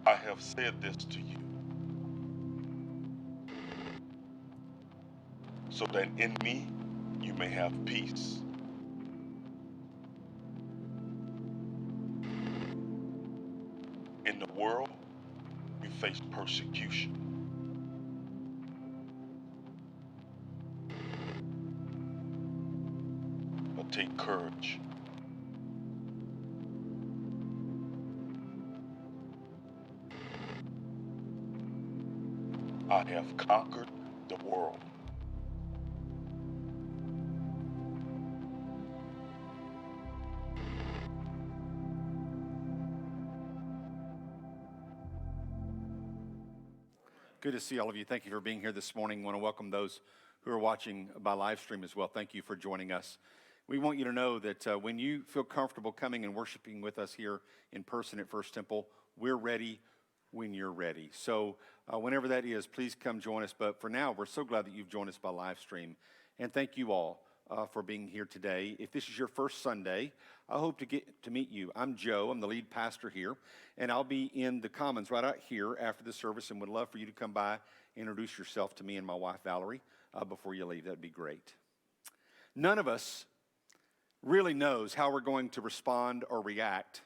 I have said this to you, so that in me you may have peace. In the world, you face persecution, but take courage. I have conquered the world. Good to see all of you. Thank you for being here this morning. I want to welcome those who are watching by live stream as well. Thank you for joining us. We want you to know that when you feel comfortable coming and worshiping with us here in person at First Temple, we're ready when you're ready. So whenever that is, please come join us. But for now, we're so glad that you've joined us by live stream. And thank you all for being here today. If this is your first Sunday, I hope to get to meet you. I'm Joe. I'm the lead pastor here. And I'll be in the Commons right out here after the service and would love for you to come by, introduce yourself to me and my wife, Valerie, before you leave. That'd be great. None of us really knows how we're going to respond or react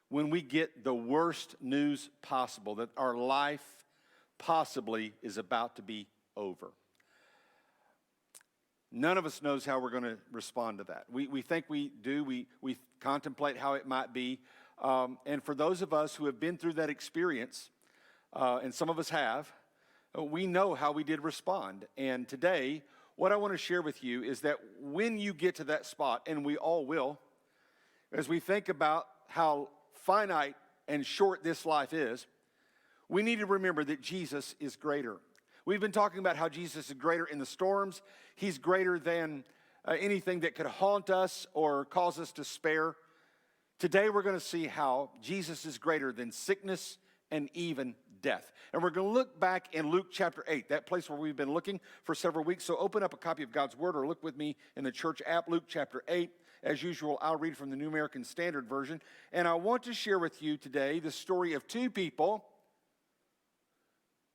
when we get the worst news possible, that our life possibly is about to be over. None of us knows how we're going to respond to that. We think we do. We contemplate how it might be. And for those of us who have been through that experience, and some of us have, we know how we did respond. And today, what I want to share with you is that when you get to that spot, and we all will, as we think about how finite and short this life is, we need to remember that Jesus is greater. We've been talking about how Jesus is greater in the storms. He's greater than anything that could haunt us or cause us despair. Today we're going to see how Jesus is greater than sickness and even death. And we're going to look back in Luke chapter 8, that place where we've been looking for several weeks. So open up a copy of God's Word or look with me in the church app, Luke chapter 8. As usual, I'll read from the New American Standard Version. And I want to share with you today the story of two people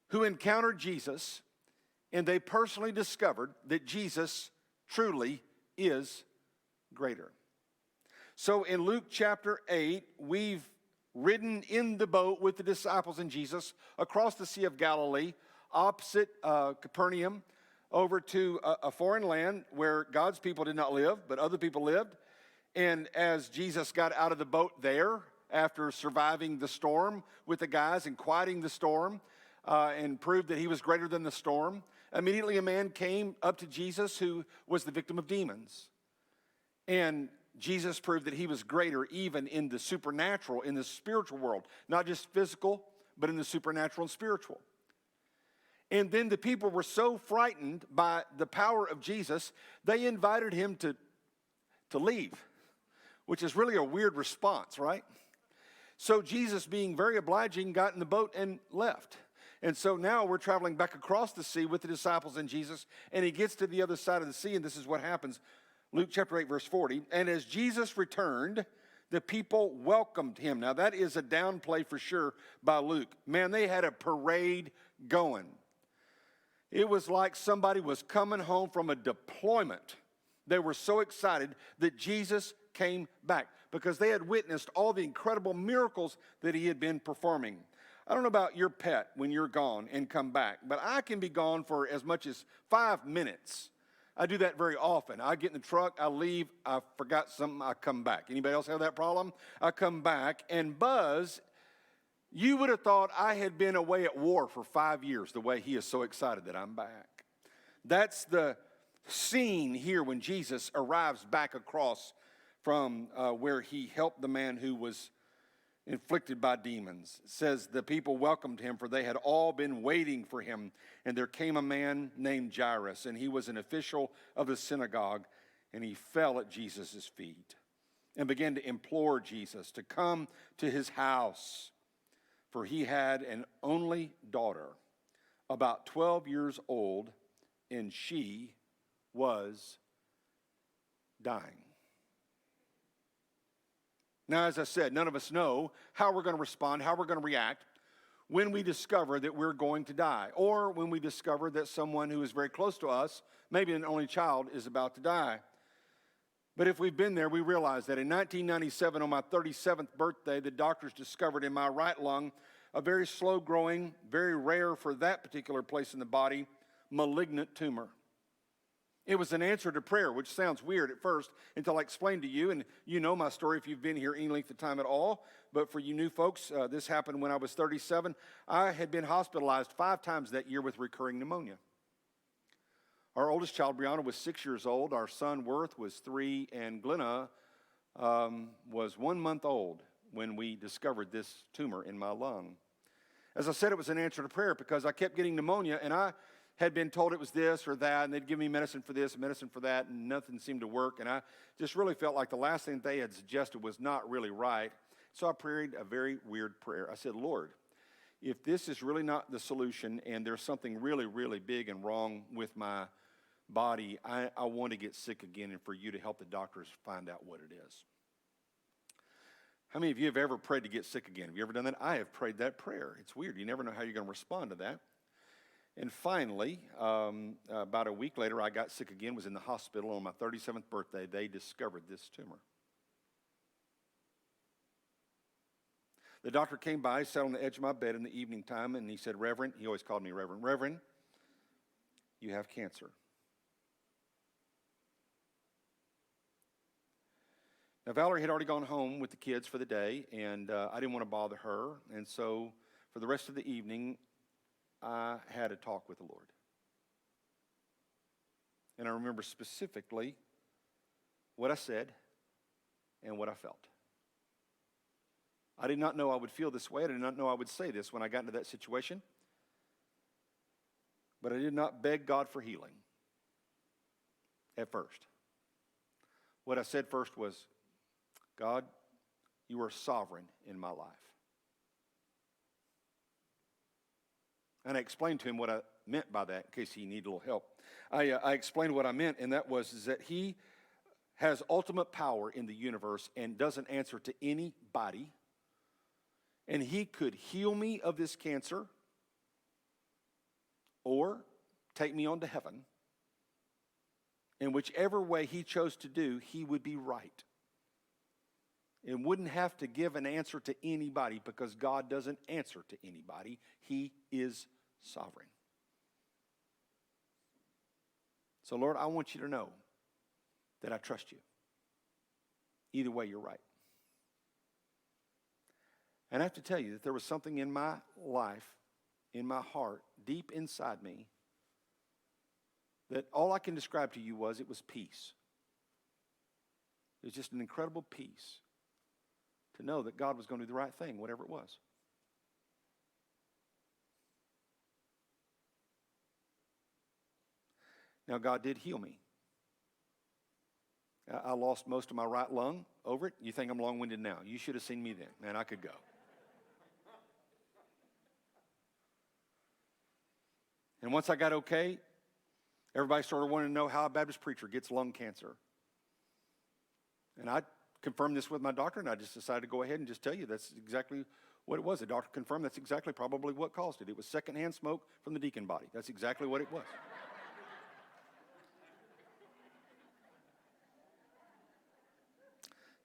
who encountered Jesus, and they personally discovered that Jesus truly is greater. So in Luke chapter 8, we've ridden in the boat with the disciples and Jesus across the Sea of Galilee, opposite Capernaum, over to a foreign land where God's people did not live, but other people lived. And as Jesus got out of the boat there, after surviving the storm with the guys and quieting the storm, and proved that he was greater than the storm, immediately a man came up to Jesus who was the victim of demons. And Jesus proved that he was greater even in the supernatural, in the spiritual world, not just physical, but in the supernatural and spiritual. And then the people were so frightened by the power of Jesus, they invited him to leave, which is really a weird response, right? So Jesus, being very obliging, got in the boat and left. And so now we're traveling back across the sea with the disciples and Jesus, and he gets to the other side of the sea, and this is what happens. Luke chapter 8, verse 40, and as Jesus returned, the people welcomed him. Now that is a downplay for sure by Luke. Man, they had a parade going. It was like somebody was coming home from a deployment. They were so excited that Jesus came back because they had witnessed all the incredible miracles that he had been performing. I don't know about your pet when you're gone and come back, but I can be gone for as much as 5 minutes. I do that very often. I get in the truck, I leave, I forgot something, I come back. Anybody else have that problem? I come back, and Buzz, you would have thought I had been away at war for 5 years, the way he is so excited that I'm back. That's the scene here when Jesus arrives back across from where he helped the man who was inflicted by demons. It says the people welcomed him, for they had all been waiting for him. And there came a man named Jairus, and he was an official of the synagogue, and he fell at Jesus' feet and began to implore Jesus to come to his house, for he had an only daughter, about 12 years old, and she was dying. Now, as I said, none of us know how we're going to respond, how we're going to react when we discover that we're going to die, or when we discover that someone who is very close to us, maybe an only child, is about to die. But if we've been there, we realize that in 1997, on my 37th birthday, the doctors discovered in my right lung a very slow-growing, very rare for that particular place in the body, malignant tumor. It was an answer to prayer, which sounds weird at first until I explained to you, and you know my story if you've been here any length of time at all. But for you new folks, this happened when I was 37. I had been hospitalized 5 times that year with recurring pneumonia. Our oldest child, Brianna, was 6 years old. Our son, Worth, was 3, and Glenna was 1 month old when we discovered this tumor in my lung. As I said, it was an answer to prayer because I kept getting pneumonia, and I had been told it was this or that, and they'd give me medicine for this and medicine for that, and nothing seemed to work. And I just really felt like the last thing they had suggested was not really right. So I prayed a very weird prayer. I said, Lord, if this is really not the solution and there's something really, really big and wrong with my body, I want to get sick again and for you to help the doctors find out what it is. How many of you have ever prayed to get sick again? Have you ever done that? I have prayed that prayer. It's weird. You never know how you're going to respond to that. And finally, about a week later, I got sick again, was in the hospital on my 37th birthday. They discovered this tumor. The doctor came by, sat on the edge of my bed in the evening time, and he said, Reverend, he always called me Reverend, Reverend, you have cancer. Now, Valerie had already gone home with the kids for the day, and I didn't want to bother her. And so for the rest of the evening, I had a talk with the Lord. And I remember specifically what I said and what I felt. I did not know I would feel this way. I did not know I would say this when I got into that situation. But I did not beg God for healing at first. What I said first was, God, you are sovereign in my life. And I explained to him what I meant by that in case he needed a little help. I explained what I meant, and that was that he has ultimate power in the universe and doesn't answer to anybody. And he could heal me of this cancer or take me on to heaven. In whichever way he chose to do, he would be right. And wouldn't have to give an answer to anybody because God doesn't answer to anybody. He is sovereign. So, Lord, I want you to know that I trust you. Either way, you're right. And I have to tell you that there was something in my life, in my heart, deep inside me, that all I can describe to you was it was peace. It was just an incredible peace to know that God was going to do the right thing, whatever it was. Now, God did heal me. I lost most of my right lung over it. You think I'm long-winded now. You should have seen me then. Man, I could go. And once I got okay, everybody started wanting to know how a Baptist preacher gets lung cancer. And I confirmed this with my doctor, and I just decided to go ahead and just tell you that's exactly what it was. The doctor confirmed that's exactly probably what caused it. It was secondhand smoke from the deacon body. That's exactly what it was.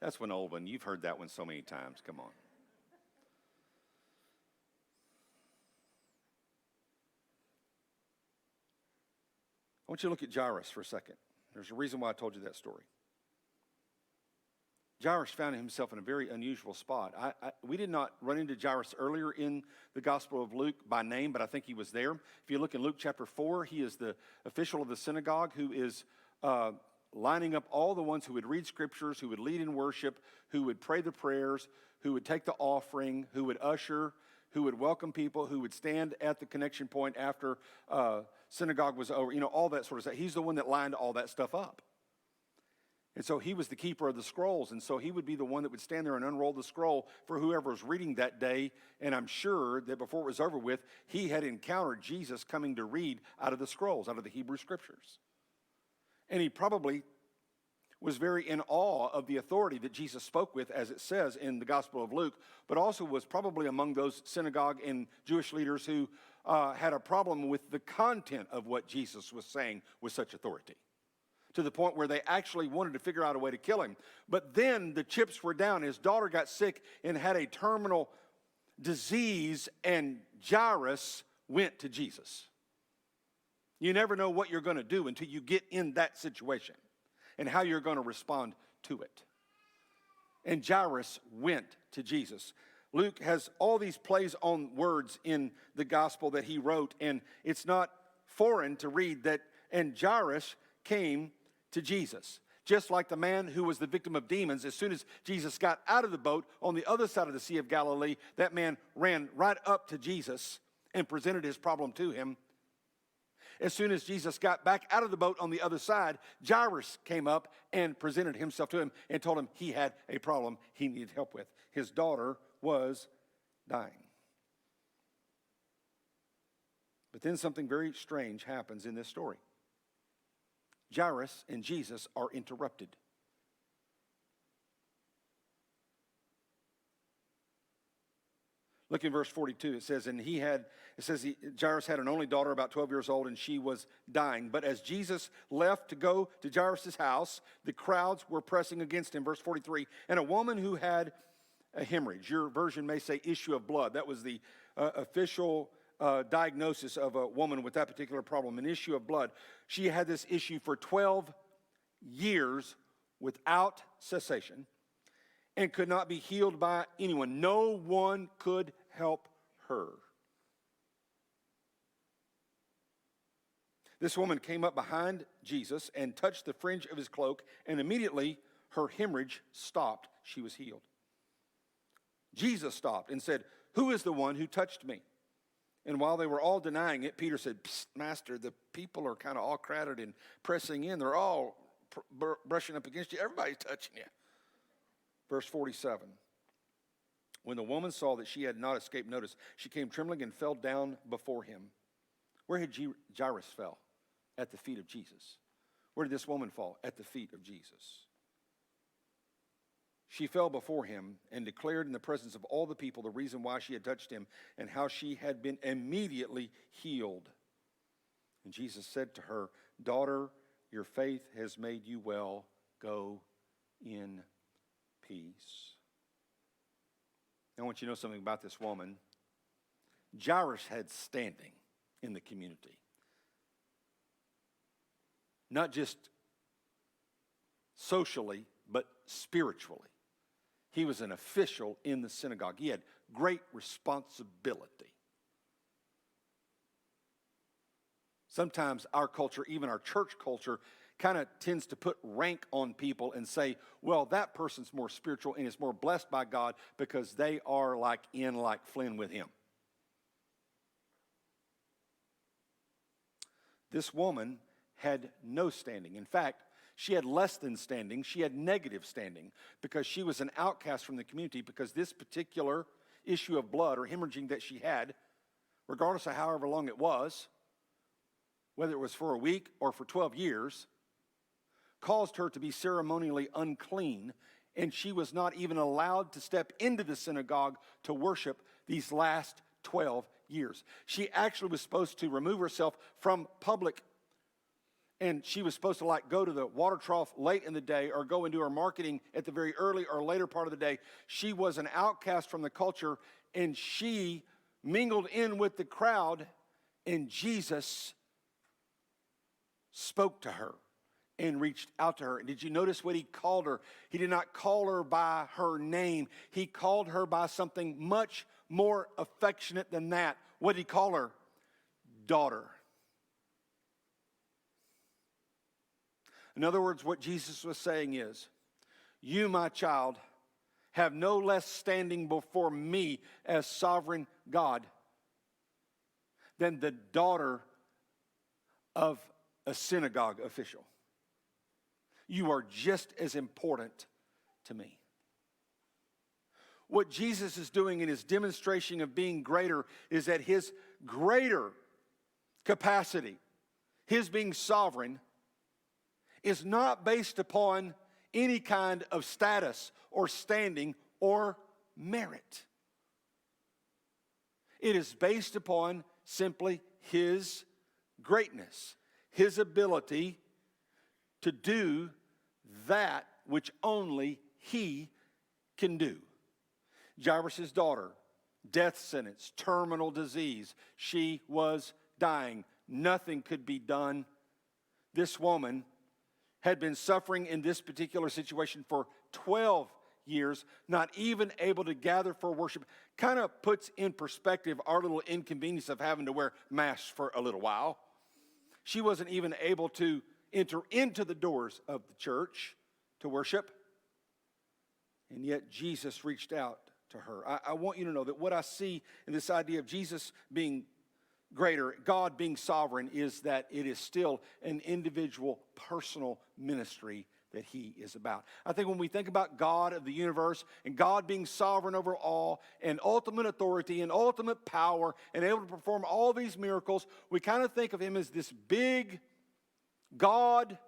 That's one old one. You've heard that one so many times. Come on. I want you to look at Jairus for a second. There's a reason why I told you that story. Jairus found himself in a very unusual spot. We did not run into Jairus earlier in the Gospel of Luke by name, but I think he was there. If you look in Luke chapter 4, he is the official of the synagogue who is lining up all the ones who would read scriptures, who would lead in worship, who would pray the prayers, who would take the offering, who would usher, who would welcome people, who would stand at the connection point after synagogue was over, all that sort of stuff. He's the one that lined all that stuff up. And so he was the keeper of the scrolls, and so he would be the one that would stand there and unroll the scroll for whoever was reading that day, and I'm sure that before it was over with, he had encountered Jesus coming to read out of the scrolls, out of the Hebrew Scriptures. And he probably was very in awe of the authority that Jesus spoke with, as it says in the Gospel of Luke, but also was probably among those synagogue and Jewish leaders who had a problem with the content of what Jesus was saying with such authority, to the point where they actually wanted to figure out a way to kill him. But then the chips were down. His daughter got sick and had a terminal disease, and Jairus went to Jesus. You never know what you're going to do until you get in that situation and how you're going to respond to it. And Jairus went to Jesus. Luke has all these plays on words in the gospel that he wrote, and it's not foreign to read that, and Jairus came to Jesus. Just like the man who was the victim of demons, as soon as Jesus got out of the boat on the other side of the Sea of Galilee, that man ran right up to Jesus and presented his problem to him. As soon as Jesus got back out of the boat on the other side, Jairus came up and presented himself to him and told him he had a problem he needed help with. His daughter was dying. But then something very strange happens in this story. Jairus and Jesus are interrupted. Look in verse 42. It says, Jairus had an only daughter about 12 years old, and she was dying. But as Jesus left to go to Jairus' house, the crowds were pressing against him. Verse 43, and a woman who had a hemorrhage. Your version may say issue of blood. That was the official diagnosis of a woman with that particular problem, an issue of blood. She had this issue for 12 years without cessation and could not be healed by anyone. No one could help her. This woman came up behind Jesus and touched the fringe of his cloak, and immediately her hemorrhage stopped. She was healed. Jesus stopped and said, "Who is the one who touched me?" And while they were all denying it, Peter said, "Psst, Master, the people are kind of all crowded and pressing in. They're all brushing up against you. Everybody's touching you." Verse 47. When the woman saw that she had not escaped notice, she came trembling and fell down before him. Where had Jairus fell? At the feet of Jesus. Where did this woman fall? At the feet of Jesus. She fell before him and declared in the presence of all the people the reason why she had touched him and how she had been immediately healed. And Jesus said to her, "Daughter, your faith has made you well. Go in peace." I want you to know something about this woman. Jairus had standing in the community. Not just socially, but spiritually. He was an official in the synagogue. He had great responsibility. Sometimes our culture, even our church culture, kind of tends to put rank on people and say, well, that person's more spiritual and is more blessed by God because they are like Flynn with him. This woman had no standing. In fact, she had less than standing. She had negative standing because she was an outcast from the community, because this particular issue of blood or hemorrhaging that she had, regardless of however long it was, whether it was for a week or for 12 years, caused her to be ceremonially unclean, and she was not even allowed to step into the synagogue to worship these last 12 years. She actually was supposed to remove herself from public, and she was supposed to go to the water trough late in the day or go and do her marketing at the very early or later part of the day. She was an outcast from the culture, and she mingled in with the crowd, and Jesus spoke to her and reached out to her. And did you notice what he called her? He did not call her by her name. He called her by something much more affectionate than that. What did he call her? Daughter. In other words, what Jesus was saying is, you, my child, have no less standing before me as sovereign God than the daughter of a synagogue official. You are just as important to me. What Jesus is doing in his demonstration of being greater is that his greater capacity, his being sovereign, is not based upon any kind of status or standing or merit. It is based upon simply his greatness, his ability to do that which only he can do. Jairus' daughter, death sentence, terminal disease. She was dying. Nothing could be done. This woman had been suffering in this particular situation for 12 years, not even able to gather for worship. Kind of puts in perspective our little inconvenience of having to wear masks for a little while. She wasn't even able to enter into the doors of the church to worship. And yet Jesus reached out to her. I want you to know that what I see in this idea of Jesus being greater, God being sovereign, is that it is still an individual, personal ministry that he is about. I think when we think about God of the universe and God being sovereign over all and ultimate authority and ultimate power and able to perform all these miracles, we kind of think of him as this big God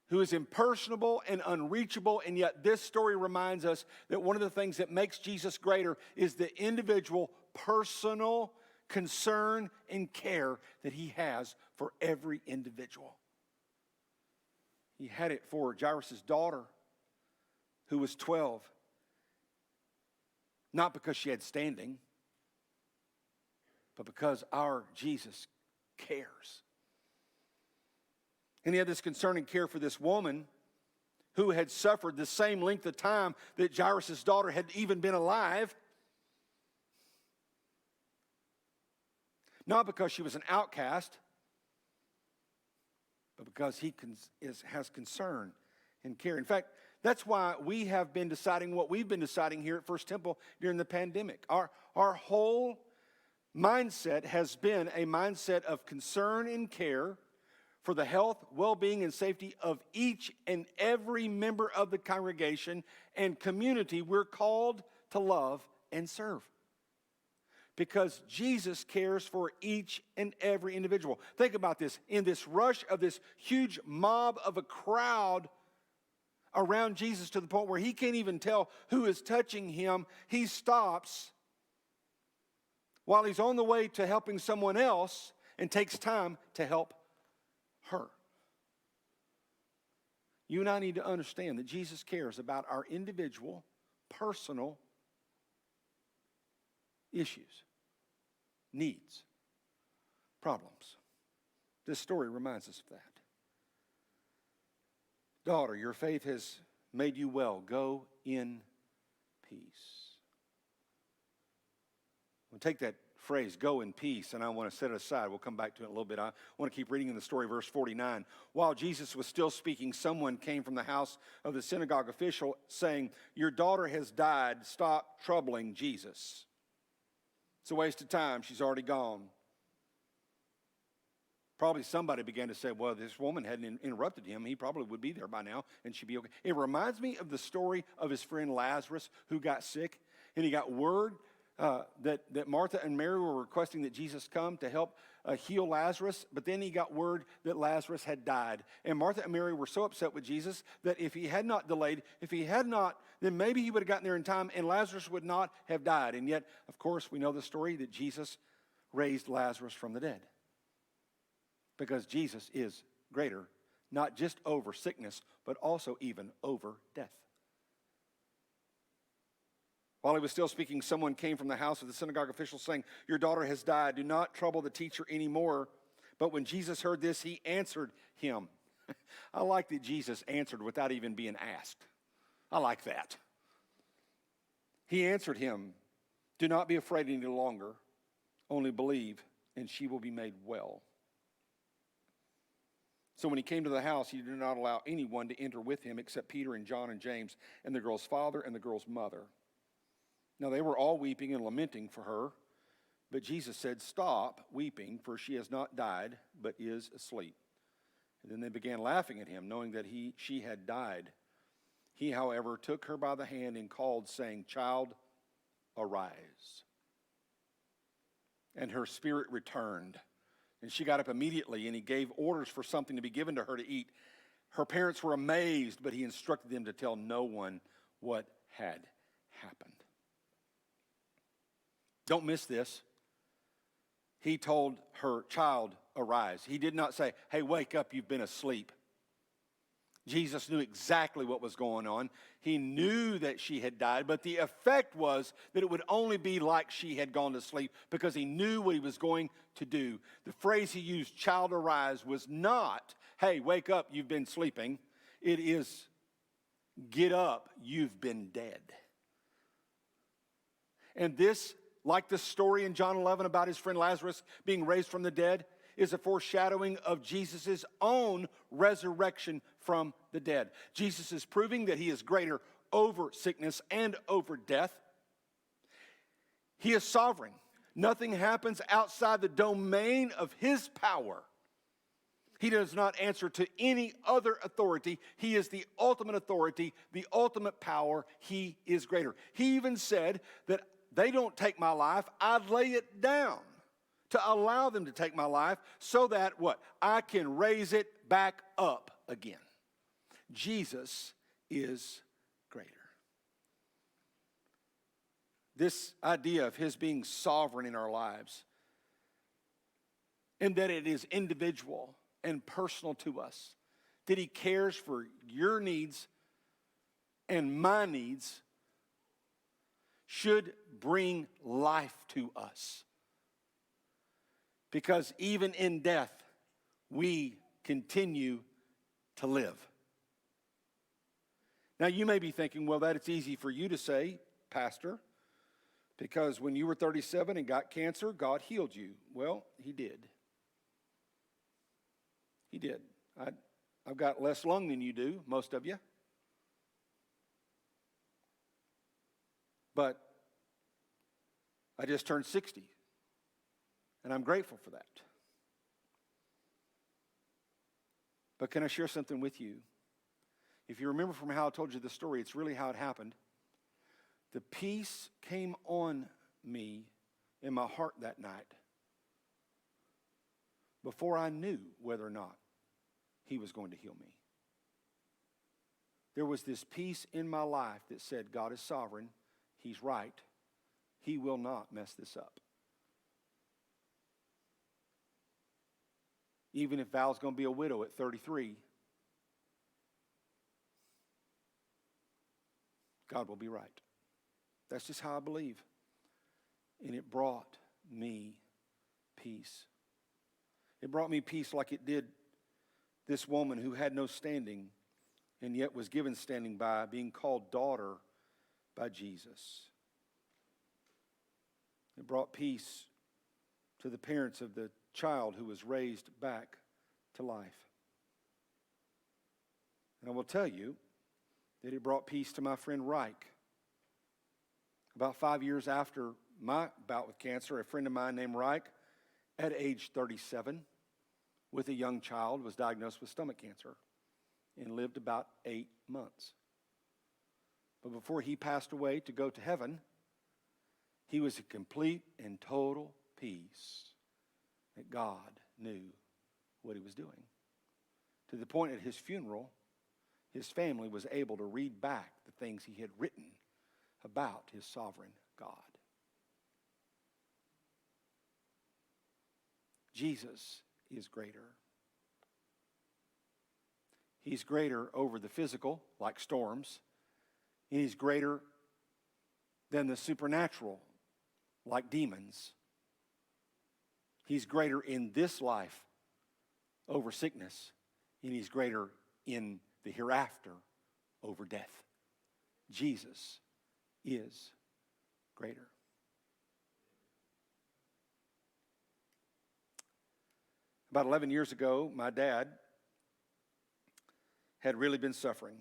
who is impersonable and unreachable, and yet this story reminds us that one of the things that makes Jesus greater is the individual, personal concern and care that he has for every individual. He had it for Jairus' daughter, who was 12, not because she had standing, but because our Jesus cares. And he had this concern and care for this woman who had suffered the same length of time that Jairus' daughter had even been alive. Not because she was an outcast, but because he has concern and care. In fact, that's why we have been deciding what we've been deciding here at First Temple during the pandemic. Our whole mindset has been a mindset of concern and care for the health, well-being, and safety of each and every member of the congregation and community we're called to love and serve. Because Jesus cares for each and every individual. Think about this. In this rush of this huge mob of a crowd around Jesus to the point where he can't even tell who is touching him, he stops while he's on the way to helping someone else and takes time to help her. You and I need to understand that Jesus cares about our individual, personal issues, needs, problems. This story reminds us of that. Daughter, your faith has made you well. Go in peace. We'll take that phrase, go in peace, and I want to set it aside. We'll come back to it in a little bit. I want to keep reading in the story, verse 49. While Jesus was still speaking, someone came from the house of the synagogue official saying, your daughter has died. Stop troubling Jesus. It's a waste of time. She's already gone. Probably somebody began to say, well, this woman hadn't interrupted him. He probably would be there by now, and she'd be okay. It reminds me of the story of his friend Lazarus who got sick, and he got word that Martha and Mary were requesting that Jesus come to help heal Lazarus, but then he got word that Lazarus had died. And Martha and Mary were so upset with Jesus that if he had not delayed, then maybe he would have gotten there in time and Lazarus would not have died. And yet, of course, we know the story that Jesus raised Lazarus from the dead. Because Jesus is greater, not just over sickness, but also even over death. While he was still speaking, someone came from the house of the synagogue official saying, your daughter has died. Do not trouble the teacher anymore. But when Jesus heard this, he answered him. I like that Jesus answered without even being asked. I like that. He answered him, do not be afraid any longer. Only believe, and she will be made well. So when he came to the house, he did not allow anyone to enter with him except Peter and John and James and the girl's father and the girl's mother. Now they were all weeping and lamenting for her, but Jesus said, stop weeping, for she has not died, but is asleep. And then they began laughing at him, knowing that she had died. He, however, took her by the hand and called, saying, child, arise. And her spirit returned. And she got up immediately, and he gave orders for something to be given to her to eat. Her parents were amazed, but he instructed them to tell no one what had happened. Don't miss this. He told her, "Child, arise." He did not say, "Hey, wake up, you've been asleep." Jesus knew exactly what was going on. He knew that she had died, but the effect was that it would only be like she had gone to sleep because he knew what he was going to do. The phrase he used, "child arise," was not, "Hey, wake up, you've been sleeping." It is, "Get up, you've been dead." And this, like the story in John 11 about his friend Lazarus being raised from the dead, is a foreshadowing of Jesus' own resurrection from the dead. Jesus is proving that he is greater over sickness and over death. He is sovereign. Nothing happens outside the domain of his power. He does not answer to any other authority. He is the ultimate authority, the ultimate power. He is greater. He even said that they don't take my life, I lay it down to allow them to take my life so that what? I can raise it back up again. Jesus is greater. This idea of his being sovereign in our lives, and that it is individual and personal to us, that he cares for your needs and my needs, should bring life to us. Because even in death, we continue to live. Now, you may be thinking, well, that's easy for you to say, Pastor, because when you were 37 and got cancer, God healed you. Well, he did. He did. I've got less lung than you do, most of you. But I just turned 60. And I'm grateful for that. But can I share something with you? If you remember from how I told you the story, it's really how it happened. The peace came on me in my heart that night before I knew whether or not he was going to heal me. There was this peace in my life that said, God is sovereign. He's right. He will not mess this up. Even if Val's going to be a widow at 33, God will be right. That's just how I believe. And it brought me peace. It brought me peace like it did this woman who had no standing and yet was given standing by being called daughter by Jesus. It brought peace to the parents of the child who was raised back to life. And I will tell you that it brought peace to my friend Reich. About 5 years after my bout with cancer, a friend of mine named Reich, at age 37, with a young child, was diagnosed with stomach cancer and lived about 8 months. But before he passed away to go to heaven, he was in complete and total peace that God knew what he was doing. To the point at his funeral, his family was able to read back the things he had written about his sovereign God. Jesus is greater. He's greater over the physical, like storms, and he's greater than the supernatural, like demons. He's greater in this life over sickness, and he's greater in the hereafter over death. Jesus is greater. About 11 years ago, my dad had really been suffering.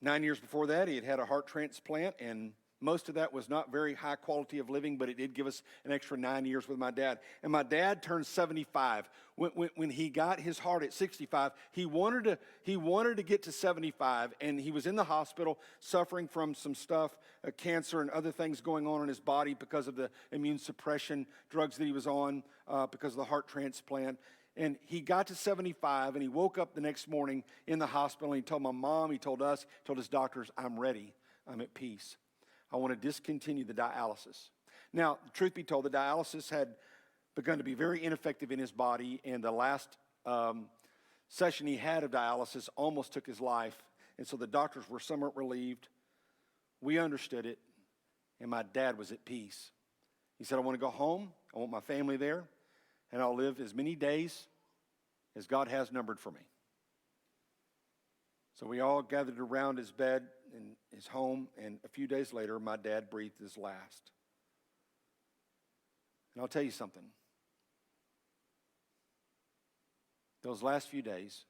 9 years before that, he had had a heart transplant, and most of that was not very high quality of living, but it did give us an extra 9 years with my dad. And my dad turned 75. When he got his heart at 65, he wanted to get to 75, and he was in the hospital suffering from some stuff, cancer and other things going on in his body because of the immune suppression drugs that he was on, because of the heart transplant. And he got to 75, and he woke up the next morning in the hospital, and he told my mom, he told us, he told his doctors, I'm ready. I'm at peace. I want to discontinue the dialysis. Now, truth be told, the dialysis had begun to be very ineffective in his body, and the last session he had of dialysis almost took his life. And so the doctors were somewhat relieved. We understood it, and my dad was at peace. He said, I want to go home. I want my family there, and I'll live as many days as God has numbered for me. So we all gathered around his bed in his home, and a few days later, my dad breathed his last. And I'll tell you something. Those last few days,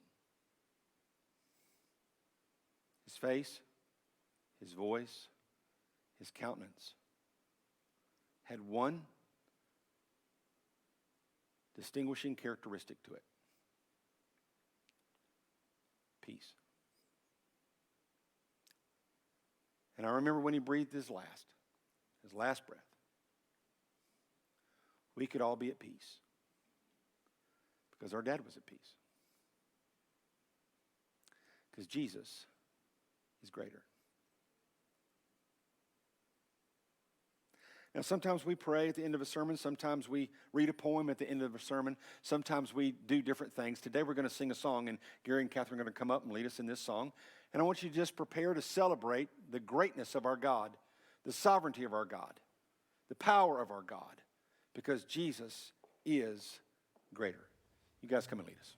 his face, his voice, his countenance had one distinguishing characteristic to it: peace. And I remember when he breathed his last breath, we could all be at peace because our dad was at peace. Because Jesus is greater. Now, sometimes we pray at the end of a sermon. Sometimes we read a poem at the end of a sermon. Sometimes we do different things. Today we're going to sing a song, and Gary and Catherine are going to come up and lead us in this song. And I want you to just prepare to celebrate the greatness of our God, the sovereignty of our God, the power of our God, because Jesus is greater. You guys come and lead us.